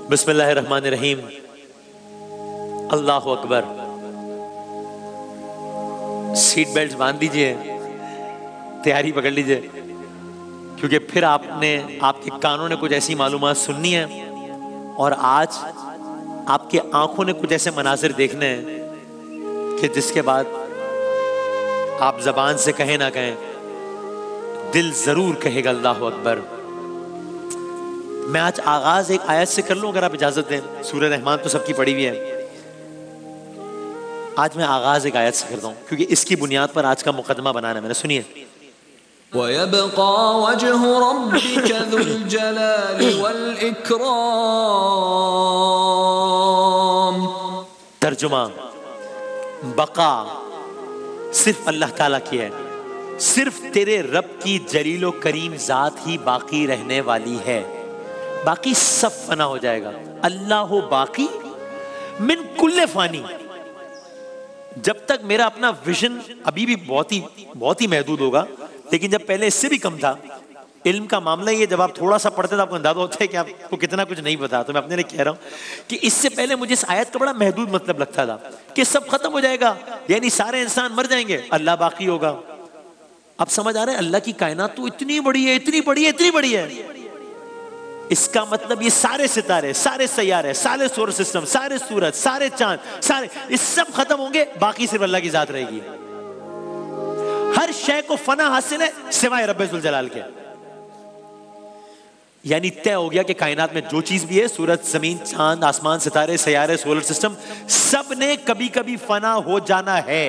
बिस्मिल्लाहिर्रहमानिर्रहीम। अल्लाहु Akbar. Seat belt बांध लीजिए, तैयारी पकड़ लीजिए, क्योंकि फिर आपके कानों ने कुछ ऐसी मालूमात सुननी है और आज आपके आंखों ने कुछ ऐसे मनाजिर देखने हैं कि जिसके बाद आप जबान से कहें ना कहें, दिल जरूर कहेगा अल्लाहु अकबर। मैं आज आगाज एक आयत से कर लूं अगर आप इजाजत दें। सूरह रहमान तो सबकी पढ़ी हुई है, आज मैं आगाज एक आयत से करता हूं क्योंकि इसकी बुनियाद पर आज का मुकदमा बनाना है मैंने। सुनिए, वयब्क़ा वज्हु रब्बिका ज़ुल जलालि वल इकराम। तर्जुमा, बका सिर्फ अल्लाह ताला की है, सिर्फ तेरे रब की जलीलो करीम जात ही बाकी रहने वाली है, बाकी सब फना हो जाएगा। अल्लाह बाकी मिन कुल्ले फानी। जब तक मेरा अपना विजन अभी भी बहुत ही महदूद होगा, लेकिन जब पहले इससे भी कम था, इल्म का मामला ये, जब आप थोड़ा सा पढ़ते तो आपको अंदाजा होता है कि आपको कितना कुछ नहीं पता। तो मैं अपने लिए कह रहा हूं कि इससे पहले मुझे इस आयत का बड़ा महदूद मतलब लगता था कि सब खत्म हो जाएगा, यानी सारे इंसान मर जाएंगे, अल्लाह बाकी होगा। अब समझ आ रहा है अल्लाह की कायनात तो इतनी बड़ी है, इतनी बड़ी है, इतनी बड़ी है। इसका मतलब ये सारे सितारे, सारे सैयारे, सारे सोलर सिस्टम, सारे सूरज, सारे चांद, सारे ये सब खत्म होंगे, बाकी सिर्फ अल्लाह की जात रहेगी। हर शय को फना हासिल है सिवाय रब्बुल जलाल के। यानी तय हो गया कि कायनात में जो चीज भी है, सूरज, जमीन, चांद, आसमान, सितारे, सैयारे, सोलर सिस्टम, सब ने कभी कभी फना हो जाना है।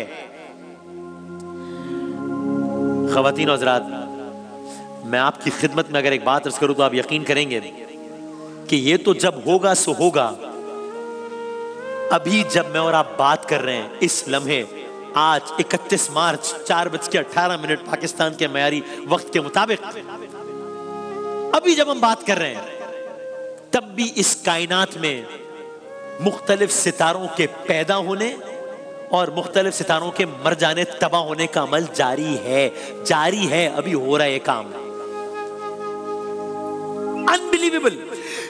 ख़वातीन और हज़रात, मैं आपकी खिदमत में अगर एक बात अर्ज करूं तो आप यकीन करेंगे कि ये तो जब होगा सो होगा। अभी जब मैं और आप बात कर रहे हैं इस लम्हे, आज 31 मार्च 4:18 पाकिस्तान के मयारी वक्त के मुताबिक, अभी जब हम बात कर रहे हैं तब भी इस कायनात में मुख्तलिफ सितारों के पैदा होने और मुख्तलिफ सितारों के मर जाने, तबाह होने का अमल जारी है, अभी हो रहा है ये काम। अनबिलीवेबल।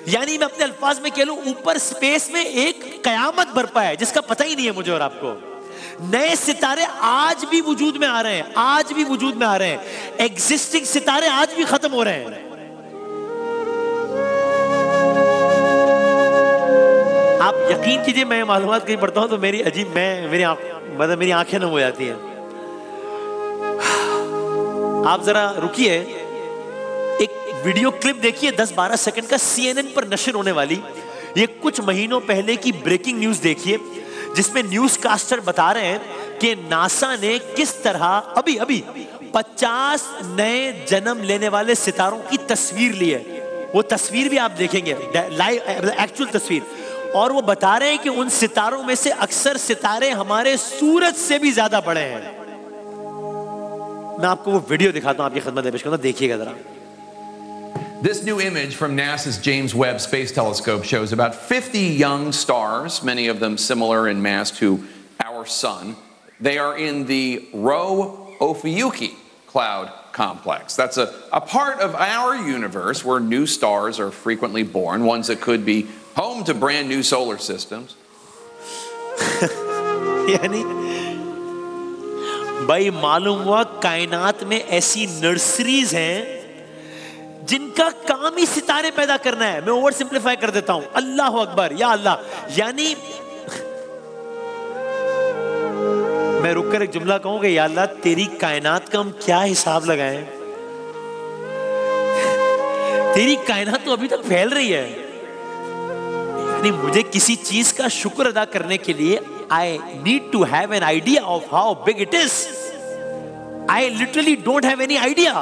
यानी मैं अपने अल्फाज में कह लूं, ऊपर स्पेस में एक कयामत बरपा है जिसका पता ही नहीं है मुझे और आपको। नए सितारे आज भी वजूद में आ रहे हैं, आज भी वजूद में आ रहे हैं। एग्जिस्टिंग सितारे आज भी खत्म हो रहे हैं। आप यकीन कीजिए, मैं मालूमात कहीं पढ़ता हूं तो मेरी आंखें नम हो जाती हैं। आप जरा रुकिए, एक वीडियो क्लिप देखिए 10-12 सेकंड का, CNN पर नशर होने वाली। ये कुछ महीनों पहले की ब्रेकिंग न्यूज देखिए, जिसमें न्यूज कास्टर बता रहे हैं कि नासा ने किस तरह अभी 50 नए जन्म लेने वाले सितारों की तस्वीर ली है। वो तस्वीर भी आप देखेंगे, लाइव एक्चुअल तस्वीर, और वो बता रहे हैं कि उन सितारों में से अक्सर सितारे हमारे सूरज से भी ज्यादा बड़े हैं। मैं आपको वो वीडियो दिखाता हूं, आपकी खिदमत में पेश करूंगा, देखिएगा जरा। This new image from NASA's James Webb Space Telescope shows about 50 young stars, many of them similar in mass to our sun. They are in the Rho-Ophiuchi cloud complex. That's a part of our universe where new stars are frequently born, ones that could be home to brand new solar systems. यानी भाई मालूम हुआ कायनात में ऐसी nurseries हैं जिनका काम ही सितारे पैदा करना है। मैं ओवर सिंप्लीफाई कर देता हूं, अल्लाह अकबर, या अल्लाह। यानी मैं रुककर एक जुमला कहूंगा, या अल्लाह तेरी कायनात का हम क्या हिसाब लगाएं। तेरी कायनात तो अभी तक फैल रही है। यानी मुझे किसी चीज का शुक्र अदा करने के लिए I need to have an idea of how big it is. I literally don't have any idea,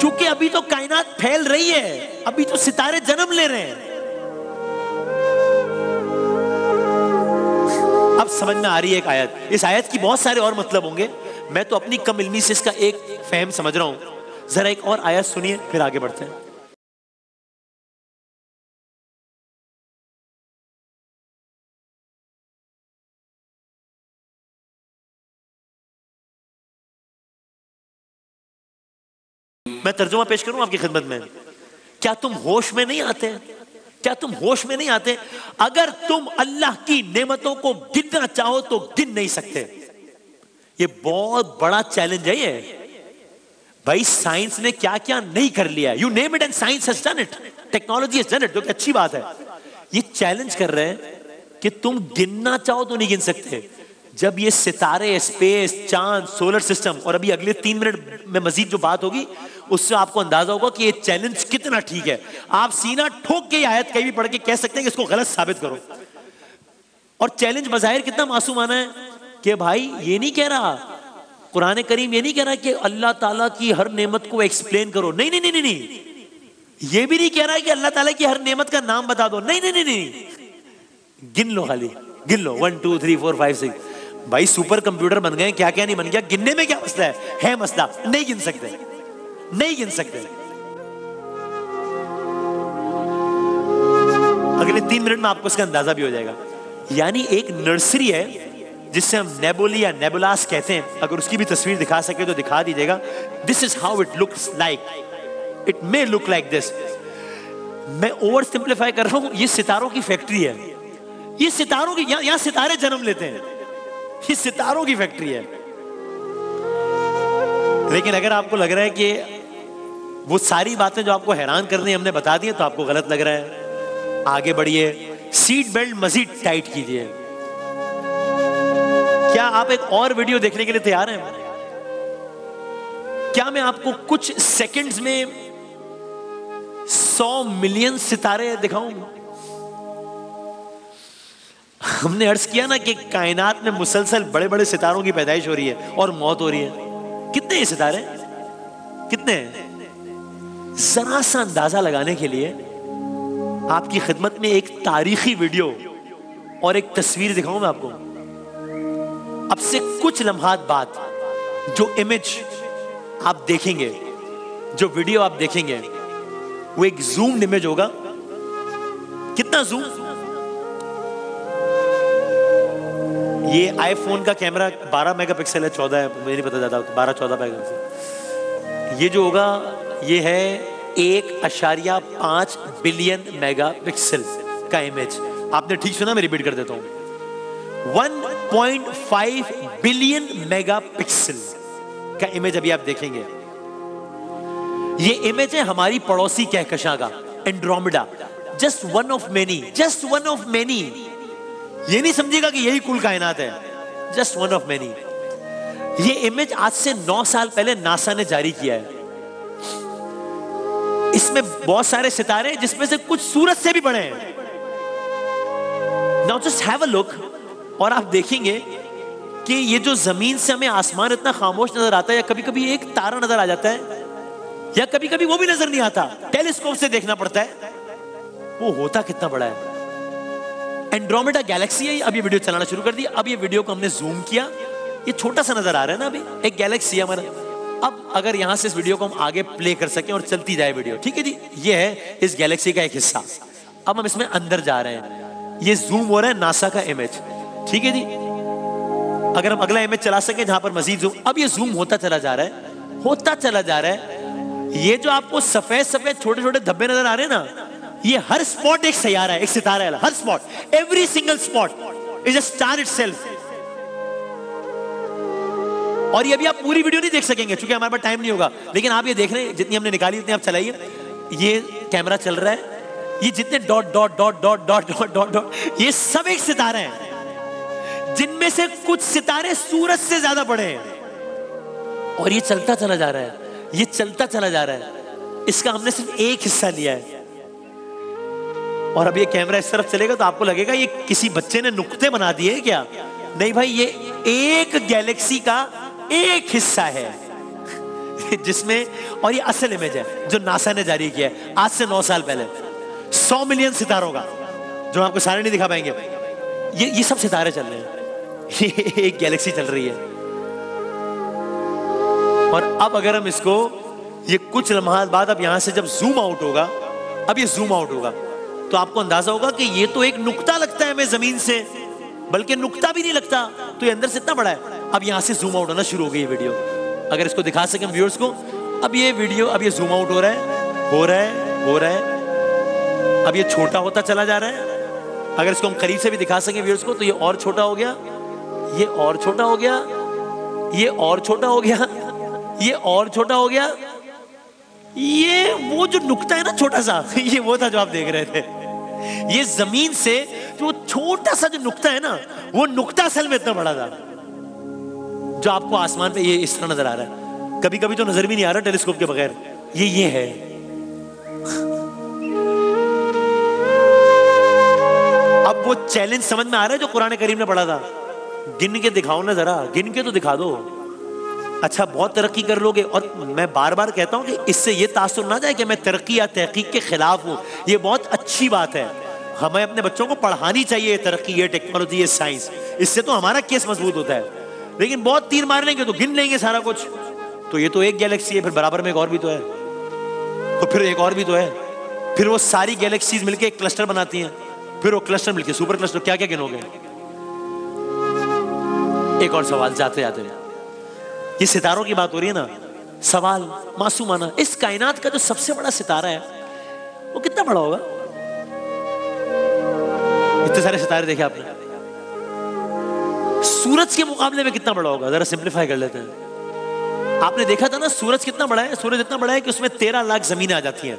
क्योंकि अभी तो कायनात फैल रही है, अभी तो सितारे जन्म ले रहे हैं। अब समझ में आ रही है एक आयत। इस आयत की बहुत सारे और मतलब होंगे, मैं तो अपनी कम इल्मी से इसका एक फहम समझ रहा हूं। जरा एक और आयत सुनिए, फिर आगे बढ़ते हैं। मैं तर्जुमा पेश करूं आपकी खिदमत में। क्या तुम होश में नहीं आते? क्या तुम होश में नहीं आते? अगर तुम अल्लाह की नेमतों को गिनना चाहो तो गिन नहीं सकते। ये बहुत बड़ा चैलेंज है ये भाई। साइंस ने क्या क्या नहीं कर लिया, you name it and science has done it, technology has done it, जो कि अच्छी बात है। ये चैलेंज कर रहे हैं कि तुम गिनना चाहो तो नहीं गिन सकते। जब ये सितारे, स्पेस, चांद, सोलर सिस्टम, और अभी अगले 3 मिनट में मजीद जो बात होगी उससे आपको अंदाजा होगा कि ये चैलेंज कितना ठीक है। आप सीना ठोक के आयत कहीं भी पढ़ के कह सकते हैं कि इसको गलत साबित करो। और चैलेंज बज़ाहिर कितना मासूमाना है कि भाई ये नहीं कह रहा, कुरान करीम ये नहीं कह रहा कि अल्लाह ताला की हर नेमत को एक्सप्लेन करो, नहीं नहीं नहीं नहीं। ये भी नहीं कह रहा है कि अल्लाह ताला की हर नेमत का नाम बता दो, नहीं नहीं नहीं नहीं। गिन लो, खाली गिन लो, 1 2 3 4 5 6। भाई सुपर कंप्यूटर बन गए, क्या क्या नहीं बन गया, गिनने में क्या मसला है मसला, नहीं गिन सकते, नहीं गिन सकते। अगले 3 मिनट में आपको इसका अंदाजा भी हो जाएगा। यानी एक नर्सरी है जिससे हम नेबुली या नेबुलास कहते हैं, अगर उसकी भी तस्वीर दिखा सके तो दिखा दीजिएगा। This is how it looks like, it may look like this. मैं ओवर सिंप्लीफाई कर रहा हूं, ये सितारों की फैक्ट्री है, ये सितारों की, यहां सितारे जन्म लेते हैं, ये सितारों की फैक्ट्री है। लेकिन अगर आपको लग रहा है कि वो सारी बातें जो आपको हैरान करनी हमने बता दी तो आपको गलत लग रहा है, आगे बढ़िए, सीट बेल्ट मजीद टाइट कीजिए। क्या आप एक और वीडियो देखने के लिए तैयार हैं? क्या मैं आपको कुछ सेकंड्स में 100 मिलियन सितारे दिखाऊं? हमने अर्ज किया ना कि कायनात में मुसलसल बड़े बड़े सितारों की पैदाइश हो रही है और मौत हो रही है। कितने ये सितारे, कितने हैं? जरा सा अंदाजा लगाने के लिए आपकी खिदमत में एक तारीखी वीडियो और एक तस्वीर दिखाऊं मैं आपको। अब से कुछ लम्हात बाद जो इमेज आप देखेंगे, जो वीडियो आप देखेंगे, वो एक जूम्ड इमेज होगा। कितना जूम? ये आईफोन का कैमरा 12 मेगापिक्सल है, 14 है, मुझे नहीं पता ज्यादा, 12-14 मेगापिक्सल। ये जो होगा ये है 1.5 बिलियन मेगापिक्सल का इमेज। आपने ठीक सुना, मैं रिपीट कर देता हूं, 1.5 बिलियन मेगापिक्सल का इमेज अभी आप देखेंगे। ये इमेज है हमारी पड़ोसी कहकशां का, Andromeda, just one of many, just one of many. ये नहीं समझेगा कि यही कुल कायनात है, जस्ट वन ऑफ मेनी। ये इमेज आज से 9 साल पहले नासा ने जारी किया है। इसमें बहुत सारे सितारे जिसमें से कुछ सूरज से भी बड़े हैं। Now just have a look, और आप देखेंगे कि ये जो जमीन से हमें आसमान इतना खामोश नजर आता है, या कभी कभी एक तारा नजर आ जाता है, या कभी कभी वो भी नजर नहीं आता, टेलीस्कोप से देखना पड़ता है, वो होता कितना बड़ा है। एंड्रोमेडा गैलेक्सी है। अब ये वीडियो चलाना शुरू कर दिया। अब ये वीडियो को हमने जूम किया, ये छोटा सा नजर आ रहा है ना, अभी एक गैलेक्सी है हमारा। अब अगर यहां से इस वीडियो को हम आगे प्ले कर सकें और चलती जाए वीडियो, ठीक है जी, ये है इस गैलेक्सी का एक हिस्सा। अब हम इसमें अंदर जा रहे हैं, ये जूम हो रहा है नासा का इमेज, ठीक है जी। अगर हम अगला इमेज चला सके जहां पर मजीद जूम, अब ये जूम होता चला जा रहा है, होता चला जा रहा है। ये जो आपको सफेद सफेद छोटे छोटे धब्बे नजर आ रहे हैं ना, ये हर स्पॉट एक सैयारा है, एक सितारा है। हर spot, every single spot is a star itself. और ये अभी आप पूरी वीडियो नहीं देख सकेंगे क्योंकि हमारे पास टाइम नहीं होगा, लेकिन आप ये देख रहे हैं, जितनी हमने निकाली उतनी आप चलाइए। ये कैमरा चल रहा है, ये जितने dot dot dot dot dot dot dot dot, ये सब एक सितारे हैं, जिनमें से कुछ सितारे सूरज से ज्यादा बड़े हैं। और ये चलता चला जा रहा है, ये चलता चला जा रहा है। इसका हमने सिर्फ एक हिस्सा लिया है। और अब ये कैमरा इस तरफ चलेगा तो आपको लगेगा ये किसी बच्चे ने नुक्ते बना दिए हैं क्या? नहीं भाई, ये एक गैलेक्सी का एक हिस्सा है जिसमें, और ये असल इमेज है जो नासा ने जारी किया है आज से 9 साल पहले। 100 मिलियन सितारों का, जो आपको सारे नहीं दिखा पाएंगे। ये सब सितारे चल रहे हैं, ये एक गैलेक्सी चल रही है। और अब अगर हम इसको, ये कुछ लम्हात बाद, अब यहां से जब जूम आउट होगा, अब ये जूम आउट होगा तो आपको अंदाजा होगा कि ये तो एक नुक्ता लगता है हमें जमीन से, बल्कि नुक्ता भी नहीं लगता, तो ये अंदर से इतना बड़ा है। अब यहां से जूम आउट होना शुरू हो गई ये वीडियो। अगर इसको दिखा सकें व्यूअर्स को, अब ये वीडियो, अब ये जूम आउट हो रहा है, हो रहा है, हो रहा है, अब ये छोटा होता चला जा रहा है। अगर इसको हम करीब से भी दिखा सकें व्यूअर्स को, तो ये और छोटा हो गया, ये और छोटा हो गया, ये और छोटा हो गया, ये और छोटा हो गया। ये वो जो नुक्ता है ना छोटा सा, ये वो था जो आप देख रहे थे। ये जमीन से जो छोटा सा जो नुक्ता है ना, वो नुक्ता असल में इतना बड़ा था जो आपको आसमान पे ये इस तरह नजर आ रहा है। कभी कभी तो नजर भी नहीं आ रहा टेलीस्कोप के बगैर। ये है। अब वो चैलेंज समझ में आ रहा है जो कुरान करीम ने पढ़ा था, गिन के दिखाओ ना जरा, गिन के तो दिखा दो। अच्छा बहुत तरक्की कर लोगे। और मैं बार बार कहता हूं कि इससे ये तासुर ना जाए कि मैं तरक्की या तहकीक के खिलाफ हूं। ये बहुत अच्छी बात है, हमें अपने बच्चों को पढ़ानी चाहिए तरक्की, ये टेक्नोलॉजी, ये साइंस। इससे तो हमारा केस मजबूत होता है। लेकिन बहुत तीर मार लेंगे तो गिन लेंगे सारा कुछ, तो ये तो एक गैलेक्सी है, फिर बराबर में एक और भी तो है, तो फिर एक और भी तो है, फिर वो सारी गैलेक्सीज मिलके एक क्लस्टर बनाती हैं, फिर वो क्लस्टर मिलके सुपर क्लस्टर। क्या क्या गिनोगे? एक और सवाल जाते जाते, ये सितारों की बात हो रही है ना, सवाल मासूमाना, इस कायनात का जो सबसे बड़ा सितारा है वो कितना बड़ा होगा? इतने सारे सितारे देखे आपने, सूरज के मुकाबले में कितना बड़ा होगा? जरा सिंपलीफाई कर लेते हैं। आपने देखा था ना सूरज कितना बड़ा है? सूरज इतना बड़ा है कि उसमें 13 लाख जमीनें आ जाती हैं।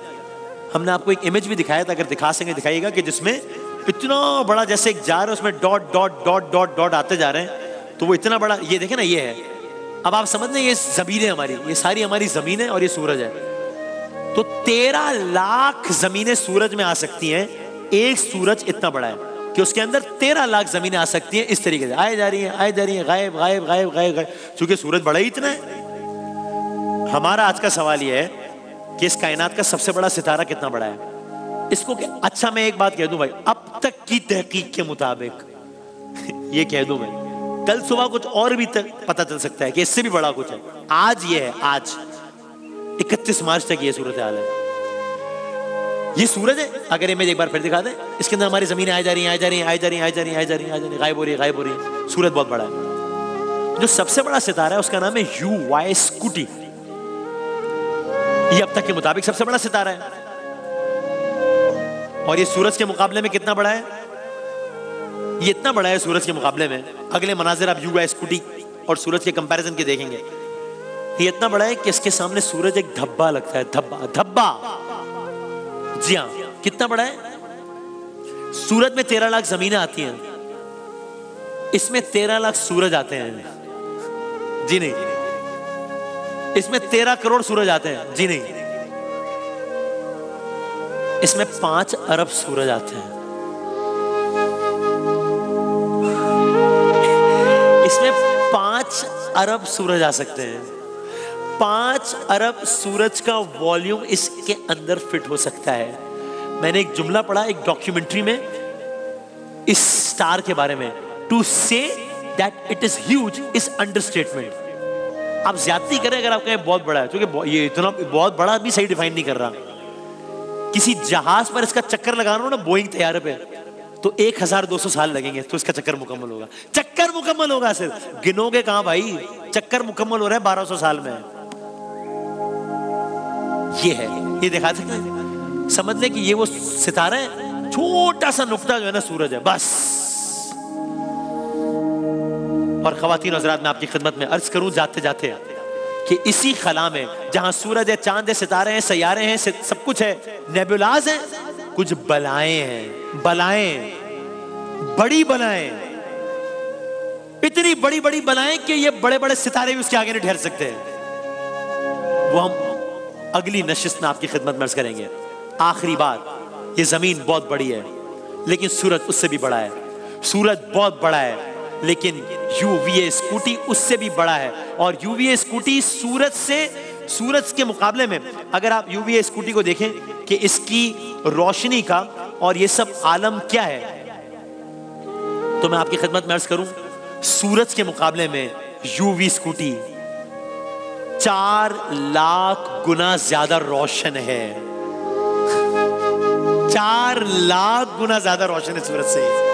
हमने आपको एक इमेज भी दिखाया था, अगर दिखा सकेंगे दिखाइएगा, कि जिसमें इतना बड़ा जैसे एक जार है, उसमें dot dot dot dot dot आते जा रहे हैं, तो वो इतना बड़ा, ये देखे ना, ये है। अब आप समझ लें ये जमीन है हमारी, ये सारी हमारी जमीन है और ये सूरज है। तो 13 लाख जमीनें सूरज में आ सकती हैं। एक सूरज इतना बड़ा है कि उसके अंदर 13 लाख जमीनें आ सकती हैं। इस तरीके से आए जा रही हैं, आए जा रही हैं, गायब गायब गायब गायब गायब, क्योंकि सूरज बड़ा ही इतना है। हमारा आज का सवाल यह है कि इस कायनात का सबसे बड़ा सितारा कितना बड़ा है? इसको अच्छा मैं एक बात कह दूं भाई, अब तक की तहकीक के मुताबिक ये कह दूं मैं, कल सुबह कुछ और भी पता चल सकता है कि इससे भी बड़ा कुछ है। आज ये है, आज 31 मार्च तक ये सूरत हाल है। ये सूरज है, अगर इमेज एक बार फिर दिखा दे, इसके अंदर हमारी जमीन आ जा रही है, आ जा रही है, आ जा रही है, आ जा रही है, आ जा रही है, आ जा रही है, गायब हो रही है, गायब हो रही है। सूरज बहुत बड़ा है। जो सबसे बड़ा सितारा है उसका नाम है UY स्कूटी। ये अब तक के मुताबिक सबसे बड़ा सितारा है। और ये सूरज के मुकाबले में कितना बड़ा है? ये इतना बड़ा है सूरज के मुकाबले में। अगले मनाजिर आप UY स्कूटी और सूरज के कंपैरिजन के देखेंगे। ये इतना बड़ा है कि इसके सामने सूरज एक धब्बा लगता है, धब्बा धब्बा। जी हाँ, कितना बड़ा है? सूरज में 13 लाख जमीनें आती हैं, इसमें 13 लाख सूरज आते हैं। जी नहीं, इसमें 13 करोड़ सूरज आते हैं। जी नहीं, इसमें 5 अरब सूरज आते हैं। इसमें 5 अरब सूरज आ सकते हैं। 5 अरब सूरज का वॉल्यूम इसके अंदर फिट हो सकता है। मैंने एक जुमला पढ़ा एक डॉक्यूमेंट्री में इस स्टार के बारे में, to say that it is huge is understatement. आप ज्यादती करें अगर आप कहें बहुत बड़ा है, क्योंकि ये इतना बहुत बड़ा भी सही डिफाइन नहीं कर रहा। किसी जहाज पर इसका चक्कर लगाना हो ना, बोइंग तैयारे पे, तो 1200 साल लगेंगे तो इसका चक्कर मुकम्मल होगा। चक्कर मुकम्मल होगा, सिर्फ गिनोगे कहां भाई, चक्कर मुकम्मल हो रहा है 1200 साल में। ये है, ये दिखा सकते हैं, समझ ले कि ये वो सितारा है, छोटा सा नुक्ता जो है ना सूरज है, बस। और ख्वातीन हज़रात, मैं आपकी खिदमत में अर्ज करूं जाते जाते कि इसी खला में जहां सूरज है, चांद है, सितारे हैं, सैयारे हैं, सब कुछ है, नेबुलाज हैं, कुछ बलाएं हैं। बलाएं, बड़ी बलाएं, इतनी बड़ी बड़ी बलाएं कि ये बड़े बड़े सितारे भी उसके आगे नहीं ठहर सकते हैं। वो हम अगली नशिस्त में आपकी खिदमत में अर्ज करेंगे। आखिरी बात, ये जमीन बहुत बड़ी है लेकिन सूरज उससे भी बड़ा है। सूरज बहुत बड़ा है लेकिन UVA स्कूटी उससे भी बड़ा है। और UVA स्कूटी सूरज के मुकाबले में, अगर आप UVA स्कूटी को देखें कि इसकी रोशनी का और ये सब आलम क्या है, तो मैं आपकी खिदमत में अर्ज करूं, सूरज के मुकाबले में UV स्कूटी 4 लाख गुना ज्यादा रोशन है। 4 लाख गुना ज्यादा रोशन है सूरज से।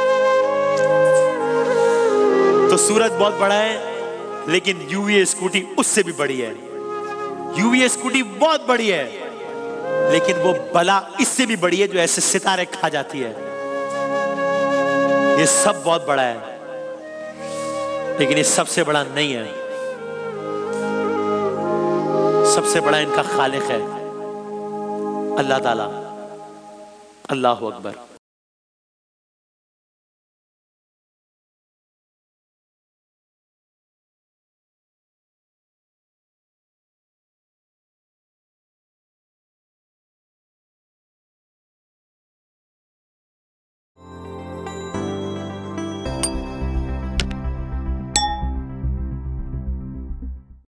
तो सूरज बहुत बड़ा है लेकिन UVA स्कूटी उससे भी बड़ी है। UVA स्कूटी बहुत बड़ी है लेकिन वो बला इससे भी बड़ी है जो ऐसे सितारे खा जाती है। ये सब बहुत बड़ा है, लेकिन ये सबसे बड़ा नहीं है। सबसे बड़ा इनका खालिक है अल्लाह ताला। अल्लाहु अकबर।